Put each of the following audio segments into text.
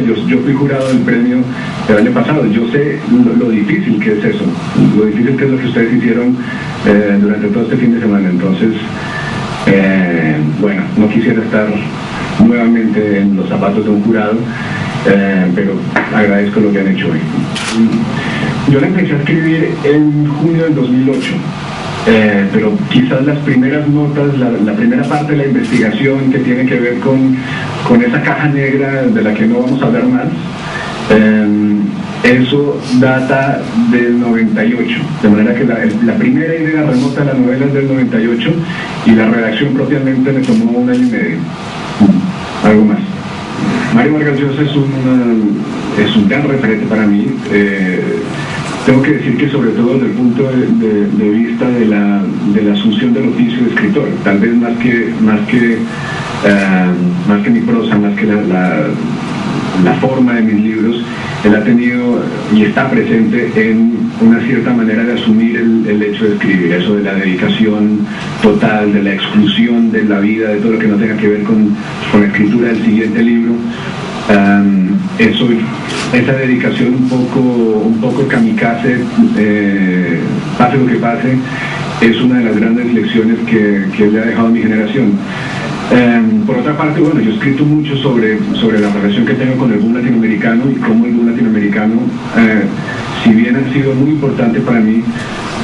Yo fui jurado del premio del año pasado. Yo sé lo difícil que es eso, lo difícil que es lo que ustedes hicieron durante todo este fin de semana. Entonces, bueno, no quisiera estar nuevamente en los zapatos de un jurado, pero agradezco lo que han hecho hoy. Yo la empecé a escribir en junio del 2008. Pero quizás las primeras notas, la primera parte de la investigación que tiene que ver con esa caja negra de la que no vamos a hablar más, eso data del 98, de manera que la primera idea remota a la novela es del 98 y la redacción propiamente me tomó 1 año y medio, algo más. Mario Vargas Llosa es un gran referente para mí. Tengo que decir que sobre todo desde el punto de vista de la asunción del oficio de escritor, tal vez más que mi prosa, más que la forma de mis libros, él ha tenido y está presente en una cierta manera de asumir el hecho de escribir, eso de la dedicación total, de la exclusión de la vida, de todo lo que no tenga que ver con la escritura del siguiente libro. Esa dedicación un poco kamikaze, pase lo que pase, es una de las grandes lecciones que le ha dejado a mi generación. Por otra parte, bueno, yo he escrito mucho sobre la relación que tengo con el boom latinoamericano y cómo el boom latinoamericano, si bien ha sido muy importante para mí,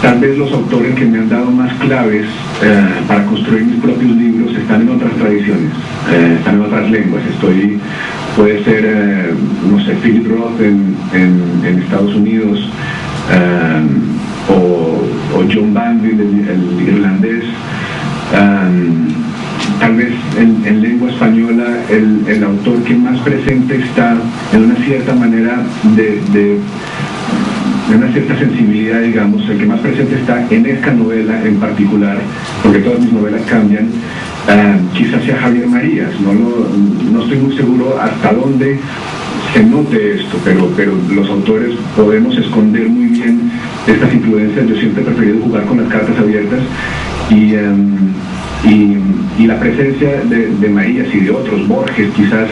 tal vez los autores que me han dado más claves para construir mis propios libros están en otras tradiciones, están en otras lenguas. Puede ser, no sé, Philip Roth en Estados Unidos, o John Banville, el irlandés. Tal vez en lengua española el autor que más presente está en una cierta manera de una cierta sensibilidad, digamos, el que más presente está en esta novela en particular, porque todas mis novelas cambian, quizás sea Javier Marías. No estoy muy seguro hasta dónde se note esto, pero los autores podemos esconder muy bien estas influencias. Yo siempre he preferido jugar con las cartas abiertas y la presencia de Marías y de otros, Borges quizás,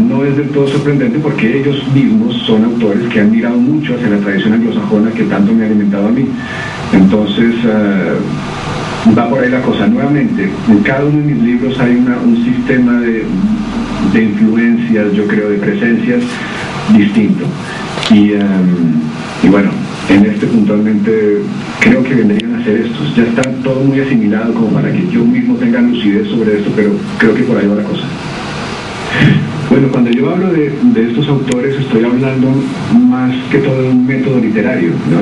no es del todo sorprendente porque ellos mismos son autores que han mirado mucho hacia la tradición anglosajona que tanto me ha alimentado a mí. Entonces, va por ahí la cosa. Nuevamente, en cada uno de mis libros hay un sistema de influencias, yo creo, de presencias distinto. Y bueno, en este puntualmente creo que vendrían a ser estos. Ya está todo muy asimilado como para que yo mismo tenga lucidez sobre esto, pero creo que por ahí va la cosa. Bueno, cuando yo hablo de estos autores estoy hablando más que todo de un método literario, ¿no?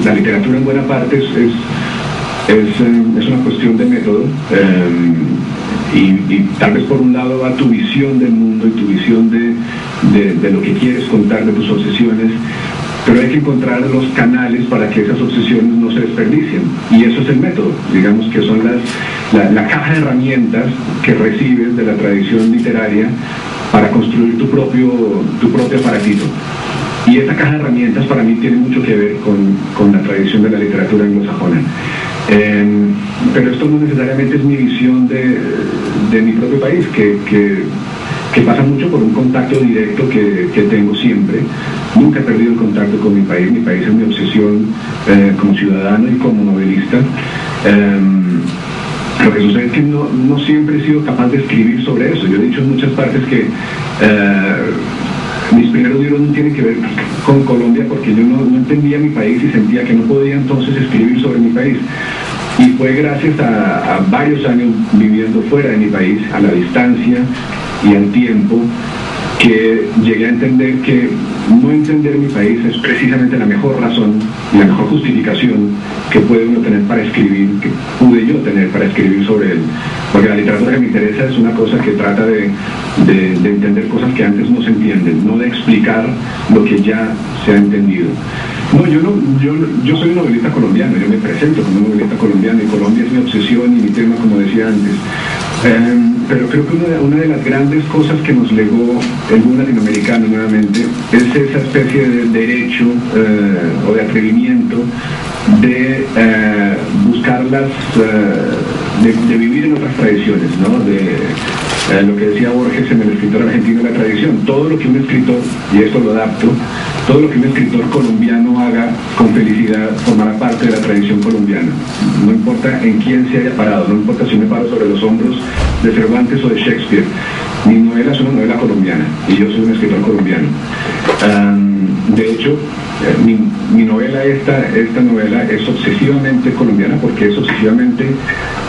La literatura en buena parte es una cuestión de método, y tal vez por un lado va tu visión del mundo y tu visión de lo que quieres contar, de tus obsesiones, pero hay que encontrar los canales para que esas obsesiones no se desperdicien, y eso es el método, digamos que son la caja de herramientas que recibes de la tradición literaria para construir tu propio aparatito. Y esta caja de herramientas para mí tiene mucho que ver con la tradición de la literatura anglosajona. Pero esto no necesariamente es mi visión de mi propio país, que pasa mucho por un contacto directo que tengo siempre. Nunca he perdido el contacto con mi país es mi obsesión como ciudadano y como novelista. Lo que sucede es que no siempre he sido capaz de escribir sobre eso. Yo he dicho en muchas partes que mis primeros libros no tienen que ver con Colombia porque yo no entendía mi país y sentía que no podía entonces escribir sobre mi país. Y fue gracias a varios años viviendo fuera de mi país, a la distancia y al tiempo, que llegué a entender que no entender mi país es precisamente la mejor razón y la mejor justificación que puede uno tener para escribir, que pude yo tener para escribir sobre él. Porque la literatura que me interesa es una cosa que trata de entender cosas que antes no se entienden, no de explicar lo que ya se ha entendido. No, yo soy un novelista colombiano, yo me presento como un novelista colombiano y Colombia es mi obsesión y mi tema, como decía antes. Pero creo que una de las grandes cosas que nos legó el boom latinoamericano nuevamente es esa especie de derecho o de atrevimiento de buscarlas, de vivir en otras tradiciones, ¿no? lo que decía Borges en El escritor argentino de la tradición, todo lo que un escritor, y esto lo adapto, todo lo que un escritor colombiano haga con felicidad formará parte de la tradición colombiana. No importa en quién se haya parado, no importa si me paro sobre los hombros de Cervantes o de Shakespeare. Mi novela es una novela colombiana y yo soy un escritor colombiano. De hecho, mi novela, esta novela es obsesivamente colombiana porque es obsesivamente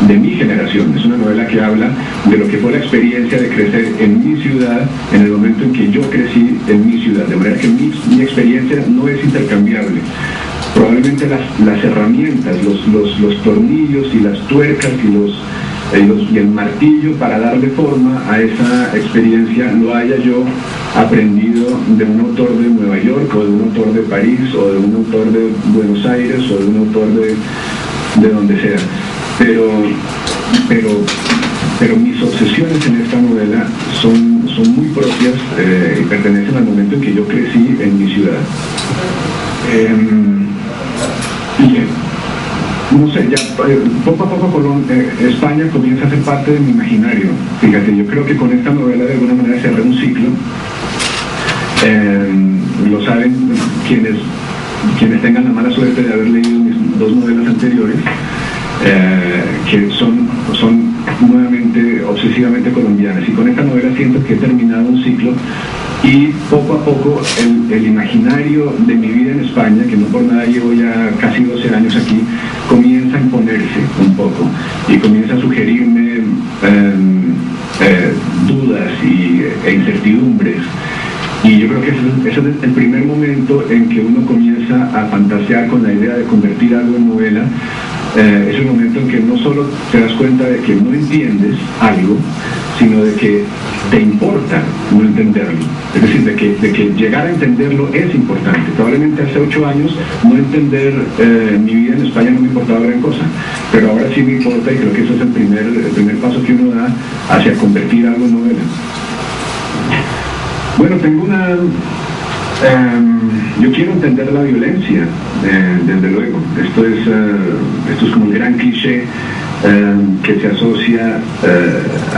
de mi generación. Es una novela que habla de lo que fue la experiencia de crecer en mi ciudad en el momento en que yo crecí en mi ciudad. De manera que mi experiencia no es intercambiable. Probablemente las herramientas, los tornillos y las tuercas y el martillo para darle forma a esa experiencia lo haya yo aprendido de un autor de Nueva York o de un autor de París o de un autor de Buenos Aires o de un autor de donde sea. Pero mis obsesiones en esta novela son muy propias y pertenecen al momento en que yo crecí en mi ciudad. No sé, ya poco a poco España comienza a ser parte de mi imaginario. Fíjate, yo creo que con esta novela de alguna manera cerré un ciclo. Lo saben quienes tengan la mala suerte de haber leído mis dos novelas anteriores, que son nuevamente obsesivamente colombianas. Y con esta novela siento que he terminado un ciclo y poco a poco el imaginario de mi vida en España, que no por nada llevo ya casi 12 años aquí, comienza a imponerse un poco y comienza a sugerirme dudas e incertidumbres. Y yo creo que ese es el primer momento en que uno comienza a fantasear con la idea de convertir algo en novela. Es el momento en que no solo te das cuenta de que no entiendes algo, sino de que te importa no entenderlo. Es decir, de que llegar a entenderlo es importante. Probablemente hace 8 años no entender mi vida en España no me importaba gran cosa, pero ahora sí me importa y creo que ese es el primer paso que uno da hacia convertir algo en novela. Bueno, tengo yo quiero entender la violencia, desde luego. Esto es como el gran cliché que se asocia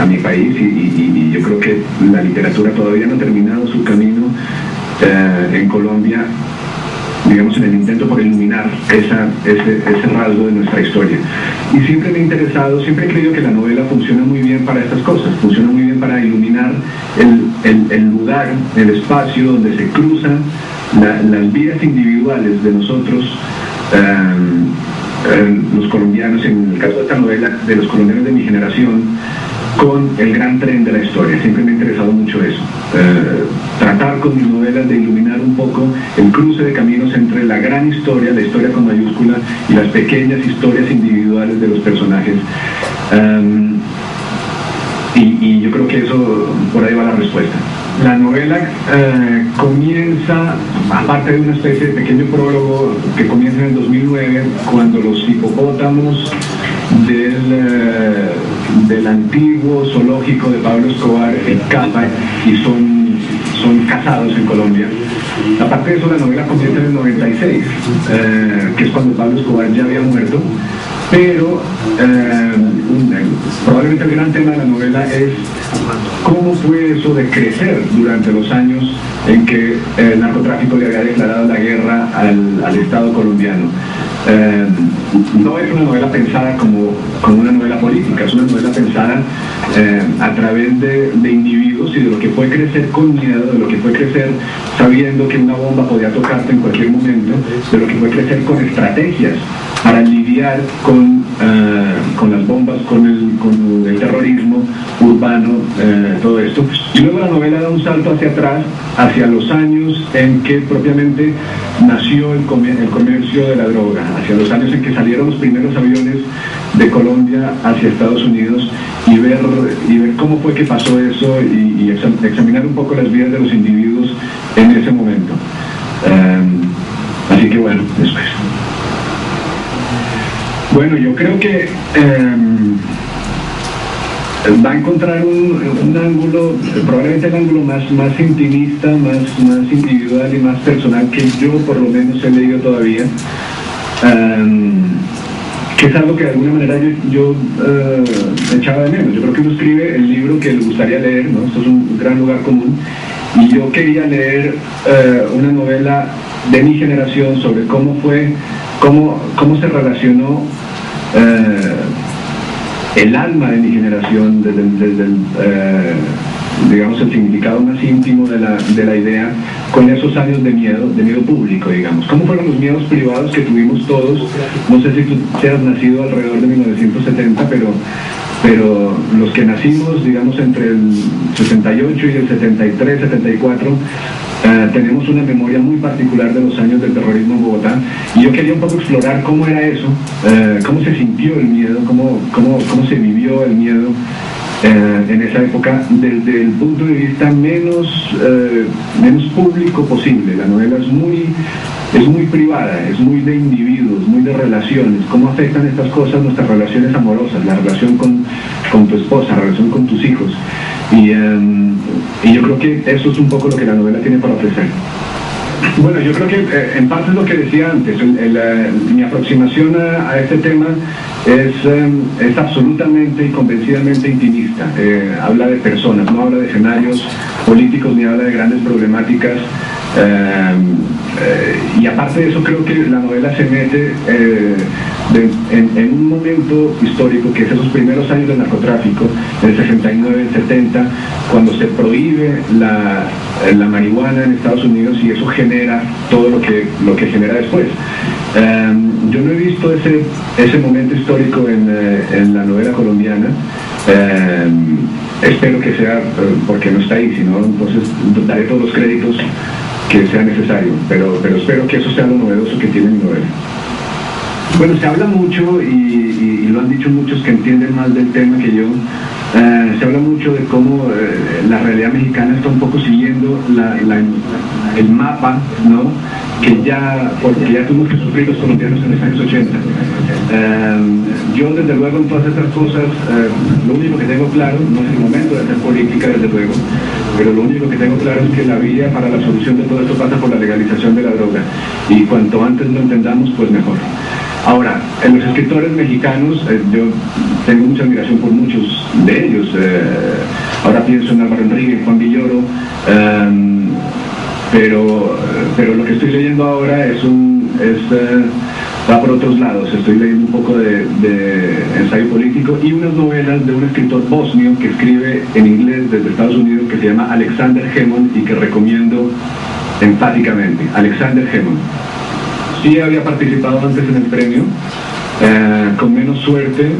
a mi país y yo creo que la literatura todavía no ha terminado su camino en Colombia, digamos, en el intento por iluminar ese rasgo de nuestra historia. Y siempre me ha interesado, siempre he creído que la novela funciona muy bien para estas cosas, funciona muy bien para iluminar el lugar, el espacio donde se cruzan las vidas individuales de nosotros, los colombianos, en el caso de esta novela, de los colombianos de mi generación, con el gran tren de la historia. Siempre me ha interesado mucho eso. Tratar con mis novelas de iluminar un poco el cruce de caminos entre la gran historia, la historia con mayúscula, y las pequeñas historias individuales de los personajes. Y yo creo que eso, por ahí va la respuesta. La novela comienza, aparte de una especie de pequeño prólogo que comienza en el 2009, cuando los hipopótamos del antiguo zoológico de Pablo Escobar escapan y son cazados en Colombia. Aparte de eso, la novela comienza en el 96, que es cuando Pablo Escobar ya había muerto, pero probablemente el gran tema de la novela es cómo fue eso de crecer durante los años en que el narcotráfico le había declarado la guerra al Estado colombiano. No es una novela pensada como una novela política, es una novela pensada a través de individuos y de lo que fue crecer con miedo, de lo que fue crecer sabiendo que una bomba podía tocarte en cualquier momento, de lo que fue crecer con estrategias para lidiar con las bombas, con el terrorismo urbano, todo esto. Y luego la novela da un salto hacia atrás, hacia los años en que propiamente nació el comercio de la droga, hacia los años en que salieron los primeros aviones de Colombia hacia Estados Unidos, y ver cómo fue que pasó eso y examinar un poco las vidas de los individuos en ese momento. Así que bueno, después. Bueno, yo creo que va a encontrar un ángulo, probablemente el ángulo más intimista, más individual y más personal que yo por lo menos he leído todavía. que es algo que de alguna manera yo echaba de menos. Yo creo que uno escribe el libro que le gustaría leer, ¿no? Esto es un gran lugar común, y yo quería leer una novela de mi generación sobre cómo se relacionó el alma de mi generación desde digamos, el significado más íntimo de la idea, con esos años de miedo público, digamos. ¿Cómo fueron los miedos privados que tuvimos todos? No sé si tú seas nacido alrededor de 1970, pero los que nacimos, digamos, entre el 68 y el 73, 74, tenemos una memoria muy particular de los años del terrorismo en Bogotá, y yo quería un poco explorar cómo era eso, cómo se sintió el miedo, cómo se vivió el miedo en esa época, desde el punto de vista menos público posible. La novela es muy privada, es muy de individuos, muy de relaciones, cómo afectan estas cosas nuestras relaciones amorosas, la relación con tu esposa, la relación con tus hijos, y yo creo que eso es un poco lo que la novela tiene para ofrecer. Bueno, yo creo que en parte es lo que decía antes. Mi aproximación a este tema es absolutamente y convencidamente intimista. Habla de personas, no habla de escenarios políticos ni habla de grandes problemáticas. Y aparte de eso, creo que la novela se mete en un momento histórico que es esos primeros años del narcotráfico, el 69, el 70, cuando se prohíbe la marihuana en Estados Unidos, y eso genera todo lo que genera después. Yo no he visto ese momento histórico en la novela colombiana. Espero que sea porque no está ahí, sino entonces daré todos los créditos que sea necesario, pero espero que eso sea lo novedoso que tiene mi novela. Bueno, se habla mucho, y lo han dicho muchos que entienden más del tema que yo, se habla mucho de cómo la realidad mexicana está un poco siguiendo el mapa, ¿no?, porque ya tuvimos que sufrir los colombianos en los años 80. Yo, desde luego, en todas estas cosas, lo único que tengo claro, no es el momento de hacer política, desde luego, pero lo único que tengo claro es que la vía para la solución de todo esto pasa por la legalización de la droga, y cuanto antes lo entendamos, pues mejor. Ahora, en los escritores mexicanos, yo tengo mucha admiración por muchos de ellos. Ahora pienso en Álvaro Enrique, en Juan Villoro, pero lo que estoy leyendo ahora va por otros lados. Estoy leyendo un poco de ensayo político y unas novelas de un escritor bosnio que escribe en inglés desde Estados Unidos, que se llama Alexander Hemon, y que recomiendo enfáticamente. Alexander Hemon. Sí había participado antes en el premio, con menos suerte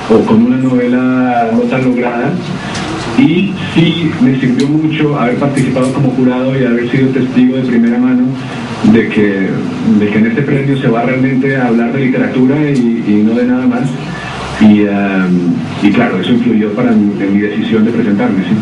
o con una novela no tan lograda, y sí me sirvió mucho haber participado como jurado y haber sido testigo de primera mano de que en este premio se va realmente a hablar de literatura y no de nada más, y claro, eso influyó en mi decisión de presentarme, ¿sí?